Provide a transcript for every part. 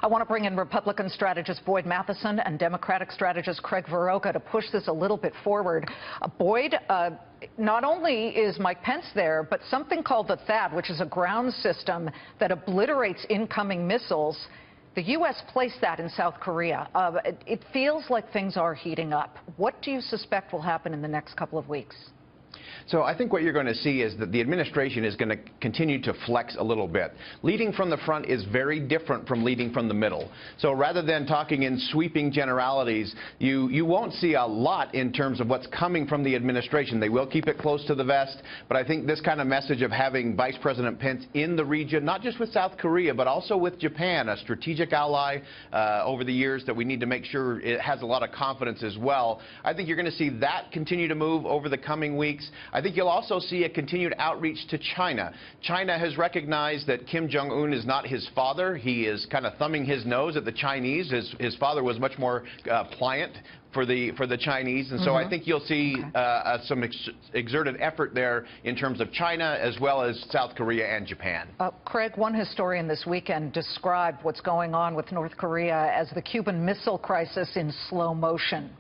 I want to bring in Republican strategist Boyd Matheson and Democratic strategist Craig Varoga to push this a little bit forward. Boyd, not only is Mike Pence there, but something called the THAAD, which is a ground system that obliterates incoming missiles. The U.S. placed that in South Korea. It feels like things are heating up. What do you suspect will happen in the next couple of weeks? So I think what you're going to see is that the administration is going to continue to flex a little bit. Leading from the front is very different from leading from the middle. So rather than talking in sweeping generalities, you won't see a lot in terms of what's coming from the administration. They will keep it close to the vest, but I think this kind of message of having Vice President Pence in the region, not just with South Korea, but also with Japan, a strategic ally over the years that we need to make sure it has a lot of confidence as well. I think you're going to see that continue to move over the coming weeks. I think you'll also see a continued outreach to China. China has recognized that Kim Jong-un is not his father. He is kind of thumbing his nose at the Chinese. His father was much more pliant for the Chinese, and so I think you'll see some exerted effort there in terms of China as well as South Korea and Japan. Craig, one historian this weekend described what's going on with North Korea as the Cuban Missile Crisis in slow motion.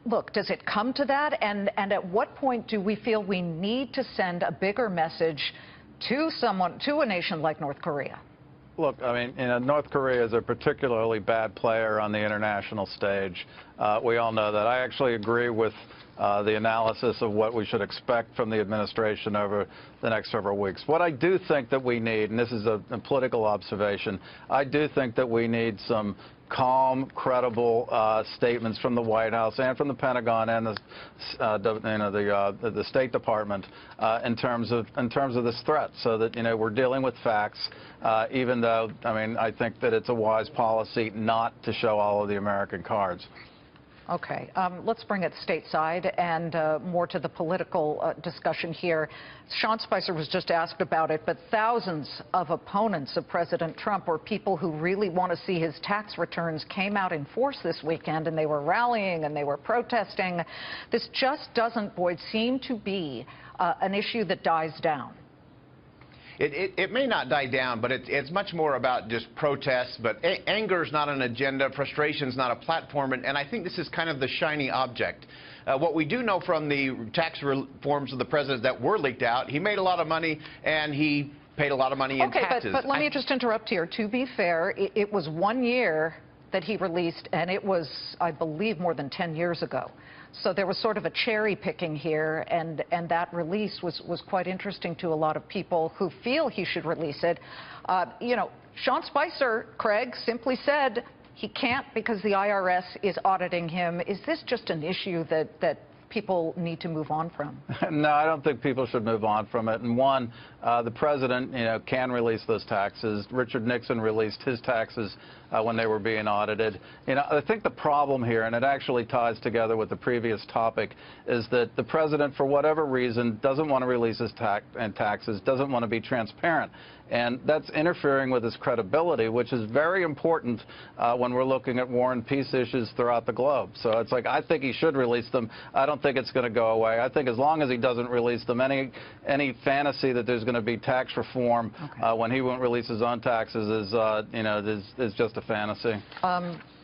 Look, does it come to that? And at what point do we feel we need to send a bigger message to a nation like North Korea? Look, I mean, North Korea is a particularly bad player on the international stage. We all know that. I actually agree with the analysis of what we should expect from the administration over the next several weeks. What I do think that we need, and this is a political observation, I do think that we need some calm, credible statements from the White House and from the Pentagon and the State Department in terms of this threat, so that we're dealing with facts. Even though, I think that it's a wise policy not to show all of the American cards. Okay, let's bring it stateside and more to the political discussion here. Sean Spicer was just asked about it, but thousands of opponents of President Trump, or people who really want to see his tax returns, came out in force this weekend, and they were rallying and they were protesting. This just doesn't, Boyd, seem to be an issue that dies down. It may not die down, but it's much more about just protests. But anger is not an agenda. Frustration is not a platform. And I think this is kind of the shiny object. What we do know from the tax reforms of the president that were leaked out, he made a lot of money, and he paid a lot of money in taxes. But let me just interrupt here. To be fair, it was 1 year that he released, and it was, I believe, more than 10 years ago. So there was sort of a cherry picking here, and that release was quite interesting to a lot of people who feel he should release it. Sean Spicer, Craig, simply said he can't because the IRS is auditing him. Is this just an issue that people need to move on from? No, I don't think people should move on from it. And one, the president, can release those taxes. Richard Nixon released his taxes when they were being audited. I think the problem here, and it actually ties together with the previous topic, is that the president, for whatever reason, doesn't want to release his taxes, doesn't want to be transparent. And that's interfering with his credibility, which is very important when we're looking at war and peace issues throughout the globe. So it's like, I think he should release them. I don't think it's going to go away. I think as long as he doesn't release them, any fantasy that there's going to be tax reform when he won't release his own taxes is just a fantasy.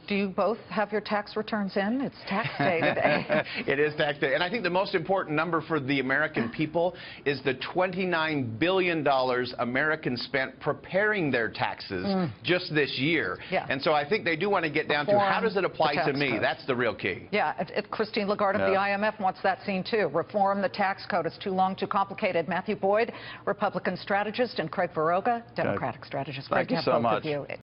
Do you both have your tax returns in? It's tax day today. It is tax day. And I think the most important number for the American people is the $29 billion Americans spent preparing their taxes just this year. Yeah. And so I think they do want to get down to, how does it apply to me? Code. That's the real key. Yeah, Christine Lagarde of the IMF wants that seen too. Reform the tax code. It's too long, too complicated. Matthew Boyd, Republican strategist, and Craig Varoga, Democratic strategist. Thank you so much.